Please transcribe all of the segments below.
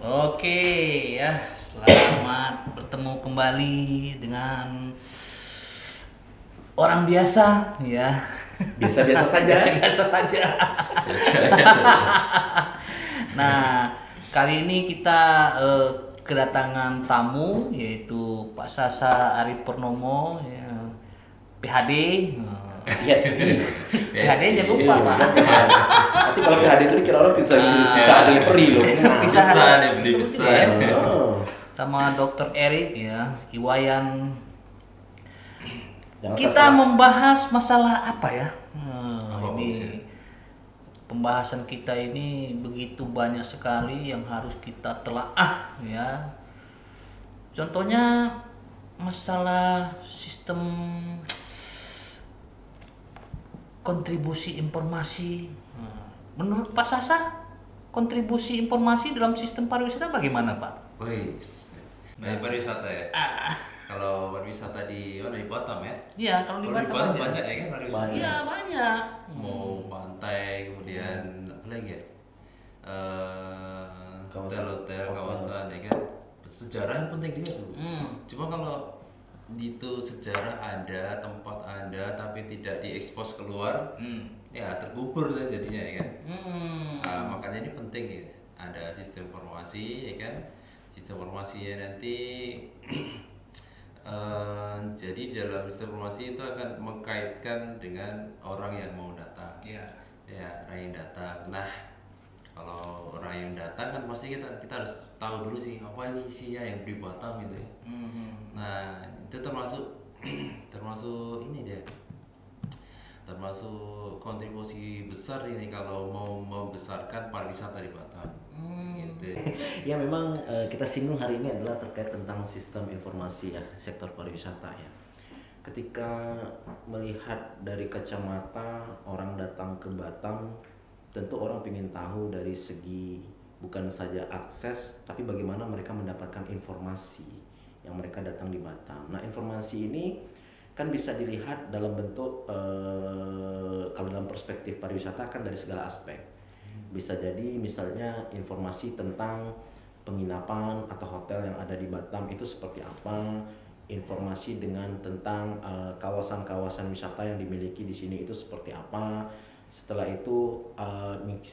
Oke ya, selamat bertemu kembali dengan orang biasa ya. Biasa-biasa saja. Biasa saja. Nah, kali ini kita kedatangan tamu yaitu Pak Sasa Ari Purnomo ya, PhD. Yes. PhD jangan lupa Pak. Nanti kalau PhD itu dikira orang bisa delivery loh. Bisa dibeli pizza. Sama Dr. Erik ya, Iwayan. Jangan Kita salah. membahas masalah apa ya? Apa Ini maksudnya? pembahasan kita ini begitu banyak sekali yang harus kita telaah ya. Contohnya masalah sistem kontribusi informasi. Menurut Pak Sasa, kontribusi informasi dalam sistem pariwisata bagaimana Pak? Wis. Nah, pariwisata ya. Kalau pariwisata di mana, di Batam ya? Iya, kalau di Batam aja. banyak ya kan pariwisata. Iya banyak. Mau pantai, kemudian apa lagi ya? Hotel-hotel, kawasan ya kan. Sejarah penting juga tuh. Cuma kalau itu sejarah ada, tempat ada, tapi tidak diekspos keluar, ya terkubur kan jadinya ya kan. Makanya ini penting ya, ada sistem informasi ya kan. Sistem informasinya nanti jadi dalam sistem informasi itu akan mengkaitkan dengan orang yang mau datang. Iya. Ya, orang yang datang. Nah, kalau orang yang datang kan pasti kita harus tahu dulu sih apa ini isinya yang di Batam gitu ya. Nah, itu termasuk ini dia, termasuk kontribusi besar ini kalau mau membesarkan pariwisata di Batam. Gitu. Ya memang kita singgung hari ini adalah terkait tentang sistem informasi ya, sektor pariwisata ya. Ketika melihat dari kacamata orang datang ke Batam, tentu orang ingin tahu dari segi bukan saja akses, tapi bagaimana mereka mendapatkan informasi yang mereka datang di Batam. Nah, informasi ini kan bisa dilihat dalam bentuk kalau dalam perspektif pariwisata kan dari segala aspek. Bisa jadi misalnya informasi tentang penginapan atau hotel yang ada di Batam itu seperti apa, informasi dengan tentang kawasan-kawasan wisata yang dimiliki di sini itu seperti apa. Setelah itu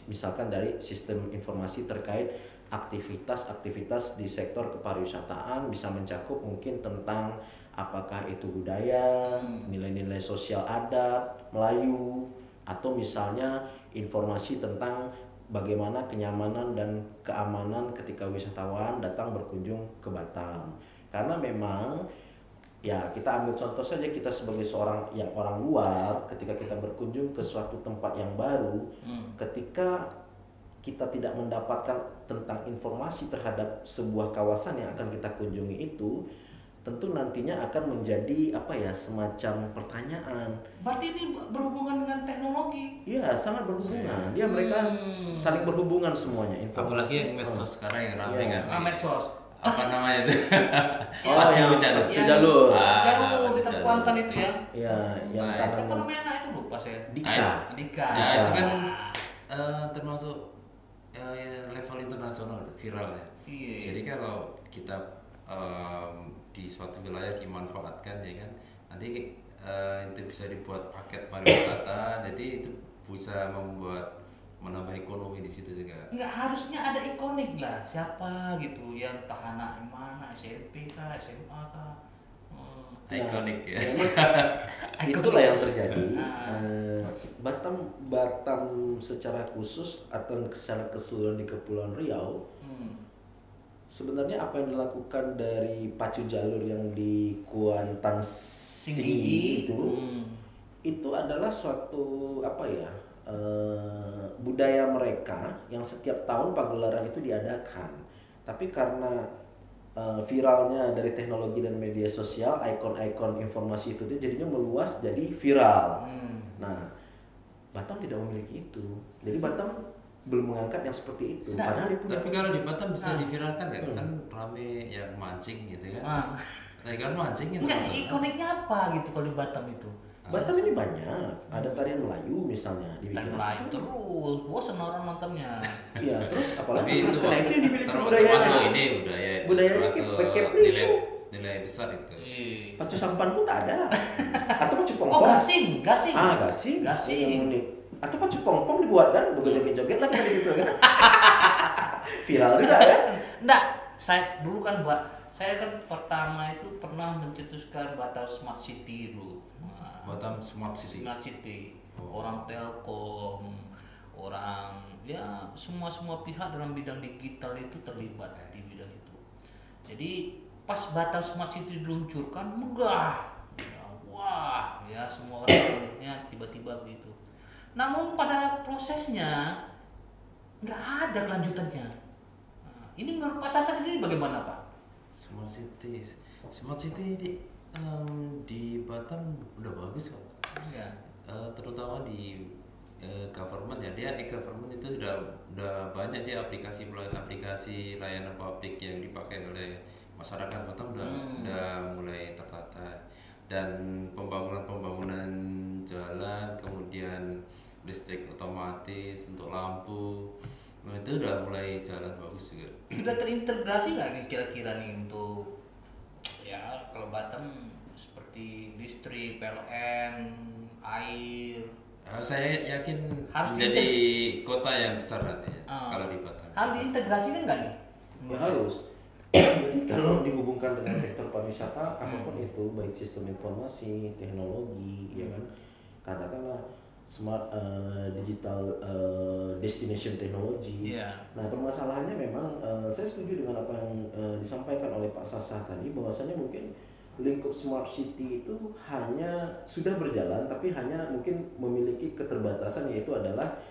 misalkan dari sistem informasi terkait aktivitas-aktivitas di sektor kepariwisataan bisa mencakup mungkin tentang apakah itu budaya, nilai-nilai sosial adat Melayu, atau misalnya informasi tentang bagaimana kenyamanan dan keamanan ketika wisatawan datang berkunjung ke Batam. Karena memang ya kita ambil contoh saja, kita sebagai seorang yang orang luar ketika kita berkunjung ke suatu tempat yang baru, ketika kita tidak mendapatkan tentang informasi terhadap sebuah kawasan yang akan kita kunjungi itu, tentu nantinya akan menjadi apa ya, semacam pertanyaan. Berarti ini berhubungan dengan teknologi? Iya, sangat berhubungan. Dia mereka saling berhubungan semuanya. Apalagi yang medsos sekarang yang rame kan. Medsos. Apa namanya itu? yang Cijalur. Jalur di Kuantan itu ya. Iya, yang Siapa tanam namanya anak itu lupa saya. Dika. Ya itu kan termasuk level internasional, viral ya. Iya. Jadi kalau kita di suatu wilayah dimanfaatkan ya kan, nanti itu bisa dibuat paket pariwisata, jadi itu bisa menambah ekonomi di situ juga. Enggak, harusnya ada ikonik lah, siapa gitu yang tahanan mana, SMP kah, SMA kah. Ikonik ya. Itulah yang terjadi. Batam secara khusus atau secara keseluruhan di Kepulauan Riau, sebenarnya apa yang dilakukan dari pacu jalur yang di Kuantan Singgi itu adalah suatu apa ya, budaya mereka yang setiap tahun pagelaran itu diadakan. Tapi karena viralnya dari teknologi dan media sosial, ikon-ikon informasi itu tuh jadinya meluas jadi viral. Nah, Batam tidak memiliki itu. Jadi Batam belum mengangkat yang seperti itu. Nah, Padahal itu Tapi kalau di Batam bisa diviralkan ya, kan rame yang mancing gitu kan. Nah, kan mancing itu. Enggak, ikoniknya apa gitu kalau di Batam itu? Batam ini banyak, ada tarian Melayu misalnya dibikin. Lain terus, bosan orang nontonnya. Iya, terus Tapi apalagi itu karena itu yang dimiliki termasuk budayanya. ini budaya itu, Budayanya termasuk kepri nilai itu. nilai besar itu. Pacu sampan pun tak ada. Atau pacu Oh, pongpong. gasing. Gasing. Gasing. Yang unik. Atau pacu pongpong dibuat kan, joget-joget lah kan gitu kan. Viral juga kan. Enggak, saya dulu kan saya kan pertama itu pernah mencetuskan Batam Smart City dulu. Batam Smart City. Smart City. Orang Telkom, orang ya semua pihak dalam bidang digital itu terlibat ya, di bidang itu. Jadi pas Batam Smart City diluncurkan megah. Ya, wah, ya semua orang melihatnya tiba-tiba begitu. Namun pada prosesnya nggak ada kelanjutannya. Nah, ini menurut Pak Sasa sendiri bagaimana Pak? Smart City di Batam udah bagus kok. Ya. Terutama di government ya, dia e-government itu udah banyak dia aplikasi layanan publik yang dipakai oleh masyarakat Batam udah mulai tertata, dan pembangunan jalan, kemudian listrik otomatis untuk lampu, nah, itu udah mulai jalan bagus juga. Sudah terintegrasi nggak nih kira-kira nih untuk ya kalau Batam seperti listrik, PLN, air? Saya yakin Harus menjadi kota yang besar nantinya kalau di Batam. Harus diintegrasikan nggak nih? Ya harus. Jadi kalau dihubungkan dengan sektor pariwisata, apapun itu, baik sistem informasi, teknologi, ya kan, katakanlah smart digital destination technology. Iya. Nah, permasalahannya memang saya setuju dengan apa yang disampaikan oleh Pak Sasa tadi, bahwasanya mungkin lingkup smart city itu hanya sudah berjalan, tapi hanya mungkin memiliki keterbatasan, yaitu adalah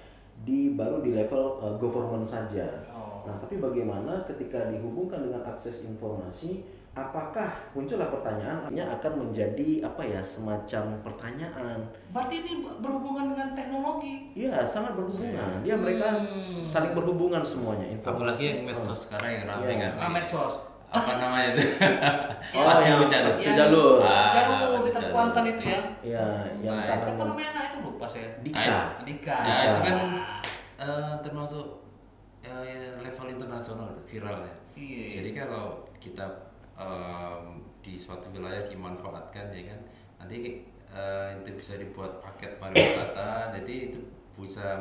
baru di level government saja. Nah, tapi bagaimana ketika dihubungkan dengan akses informasi, apakah muncullah pertanyaan, artinya akan menjadi apa ya, semacam pertanyaan. Berarti ini berhubungan dengan teknologi? Iya, sangat berhubungan. Mereka saling berhubungan semuanya. Apalagi yang medsos sekarang yang rame kan. Medsos. Apa namanya itu? yang Jalur. Jalur di Kuantan itu ya. Iya, yang siapa namanya anak itu lupa saya. Dika. Ya, itu kan termasuk level internasional itu viral ya. Iya. Jadi kalau kita di suatu wilayah dimanfaatkan ya kan, nanti itu bisa dibuat paket pariwisata, jadi itu bisa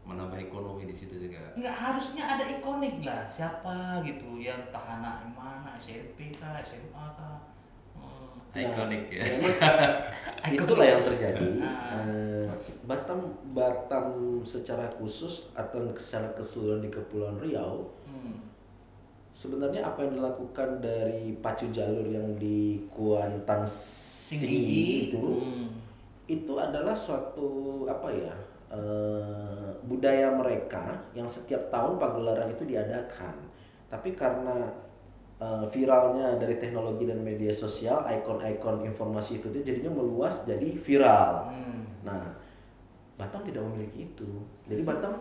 menambah ekonomi di situ juga. Enggak, harusnya ada ikonik lah, siapa gitu yang tahanan mana, SMP kah, SMA kah. Ikonik ya. Itulah yang terjadi. Batam secara khusus atau secara keseluruhan di Kepulauan Riau, sebenarnya apa yang dilakukan dari pacu jalur yang di Kuantan Singgi itu adalah suatu apa ya, budaya mereka yang setiap tahun pagelaran itu diadakan. Tapi karena viralnya dari teknologi dan media sosial, ikon-ikon informasi itu jadinya meluas jadi viral. Nah, Batam tidak memiliki itu. Jadi Batam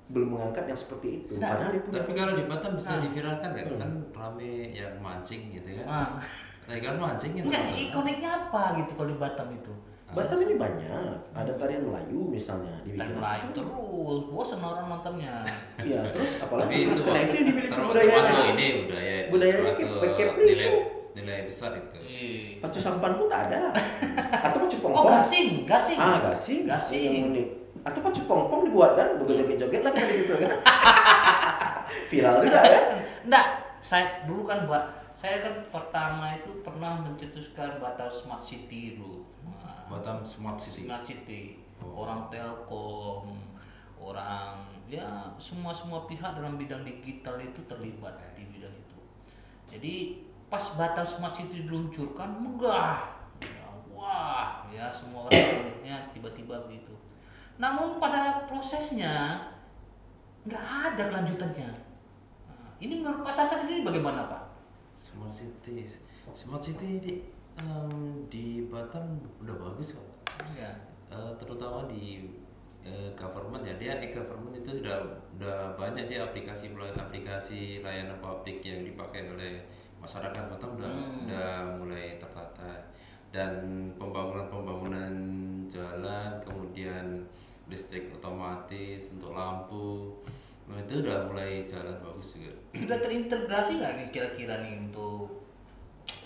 belum mengangkat yang seperti itu. Nah, padahal itu. Tapi kalau di Batam bisa diviralkan ya, kan rame yang mancing gitu kan. Nah, kan mancing itu. Enggak, ikoniknya apa gitu kalau di Batam itu? Batam ini banyak, ada tarian Melayu misalnya dibikin. Lain terus, bosan orang nontonnya. Iya, terus Tapi apalagi itu karena itu yang dimiliki termasuk budayanya. ini Budayanya kepri itu. nilai besar itu. Pacu sampan pun tak ada. Atau pacu Oh, pongpong. gasing. Gasing. Yang unik. Atau pacu pongpong dibuat kan, joget-joget lah kan gitu kan. Viral juga kan. Enggak, saya dulu kan saya kan pertama itu pernah mencetuskan Batam Smart City dulu. Batam Smart City. Smart City. Orang Telkom, orang ya semua pihak dalam bidang digital itu terlibat ya, di bidang itu. Jadi pas Batam Smart City diluncurkan megah. Ya, wah, ya semua orang melihatnya tiba-tiba begitu. namun pada prosesnya nggak ada kelanjutannya. Nah, ini menurut Pak Sasa sendiri bagaimana Pak? Smart City di Batam udah bagus kok. Iya. Terutama di government ya, dia e-government itu udah banyak dia aplikasi layanan publik yang dipakai oleh masyarakat Batam udah mulai tertata, dan pembangunan jalan, kemudian listrik otomatis untuk lampu, nah itu udah mulai jalan bagus juga. Sudah terintegrasi nggak nih kira-kira nih untuk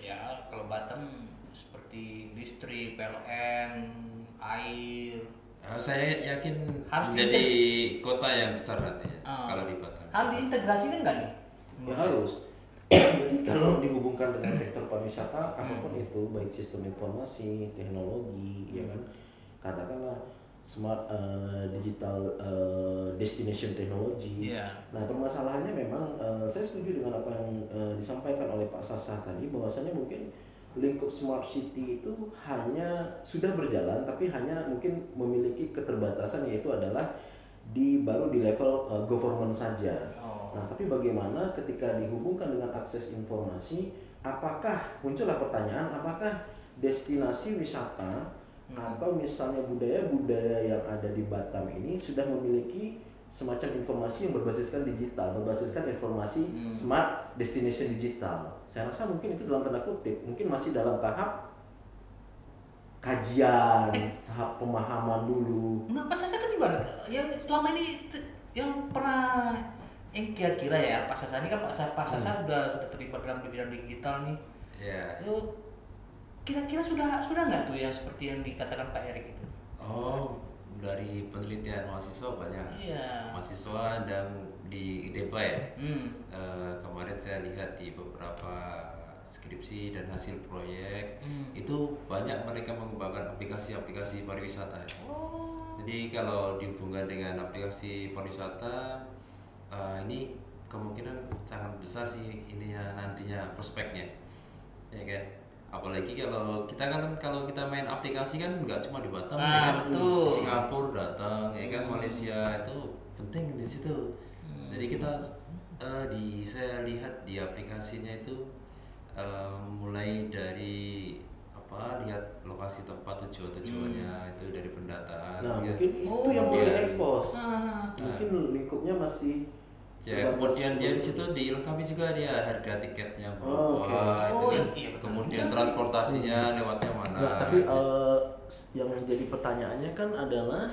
ya kalau Batam seperti listrik, PLN, air? Saya yakin Harus menjadi kota yang besar nantinya kalau di Batam. Harus diintegrasikan nggak nih? Ya harus. Jadi kalau dihubungkan dengan sektor pariwisata apapun itu, baik sistem informasi, teknologi, ya kan, katakanlah smart digital destination technology. Iya. Nah permasalahannya memang saya setuju dengan apa yang disampaikan oleh Pak Sasa tadi, bahwasanya mungkin lingkup smart city itu hanya sudah berjalan tapi hanya mungkin memiliki keterbatasan, yaitu adalah baru di level government saja. Nah, tapi bagaimana ketika dihubungkan dengan akses informasi, apakah muncullah pertanyaan, apakah destinasi wisata atau misalnya budaya-budaya yang ada di Batam ini sudah memiliki semacam informasi yang berbasiskan digital, berbasiskan informasi smart destination digital. Saya rasa mungkin itu dalam tanda kutip, mungkin masih dalam tahap kajian, tahap pemahaman dulu. Nah, Pak Sasa kan gimana? Yang selama ini yang pernah yang kira-kira ya Pak Sasa ini kan Pak Sasa sudah terlibat dalam bidang digital nih. Iya. Itu kira-kira sudah nggak tuh yang seperti yang dikatakan Pak Erik itu? Oh, dari penelitian mahasiswa banyak. Iya. Mahasiswa dan di IDEPA ya. Kemarin saya lihat di beberapa skripsi dan hasil proyek itu banyak mereka mengembangkan aplikasi-aplikasi pariwisata. Jadi kalau dihubungkan dengan aplikasi pariwisata, ini kemungkinan sangat besar sih ininya nantinya prospeknya, ya kan. Apalagi kalau kita main aplikasi kan nggak cuma di Batam, ya kan. Singapura datang, ya kan, Malaysia itu penting di situ. Jadi kita saya lihat di aplikasinya itu mulai dari lihat lokasi tempat tujuannya itu dari pendataan. Nah, ya. mungkin itu yang perlu diekspos. Mungkin lingkupnya masih ya, kemudian dia di situ dilengkapi juga dia harga tiketnya kemudian transportasinya lewatnya mana. Nah, tapi yang menjadi pertanyaannya kan adalah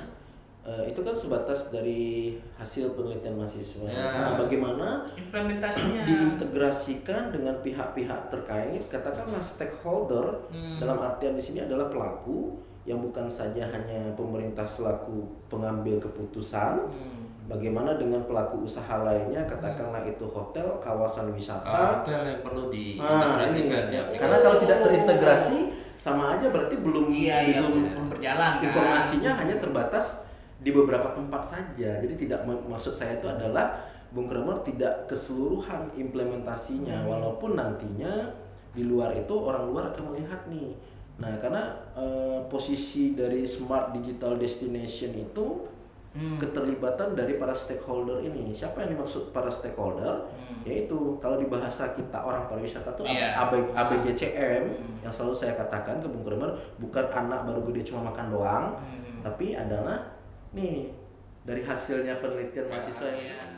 itu kan sebatas dari hasil penelitian mahasiswa. Nah, bagaimana implementasinya diintegrasikan dengan pihak-pihak terkait, katakanlah stakeholder, dalam artian di sini adalah pelaku yang bukan saja hanya pemerintah selaku pengambil keputusan. Bagaimana dengan pelaku usaha lainnya, katakanlah itu hotel, kawasan wisata. Hotel yang perlu diintegrasikan ya. Karena kalau tidak terintegrasi sama aja berarti belum berjalan. Informasinya hanya terbatas di beberapa tempat saja. Jadi tidak, maksud saya itu adalah Bung Kremer tidak keseluruhan implementasinya, walaupun nantinya di luar itu orang luar akan melihat nih. Nah, karena posisi dari smart digital destination itu keterlibatan dari para stakeholder ini. Siapa yang dimaksud para stakeholder? Yaitu kalau di bahasa kita orang pariwisata tuh ABGCM yang selalu saya katakan ke Bung Kremer, bukan anak baru gede cuma makan doang, tapi adalah nih dari hasilnya penelitian mahasiswa yang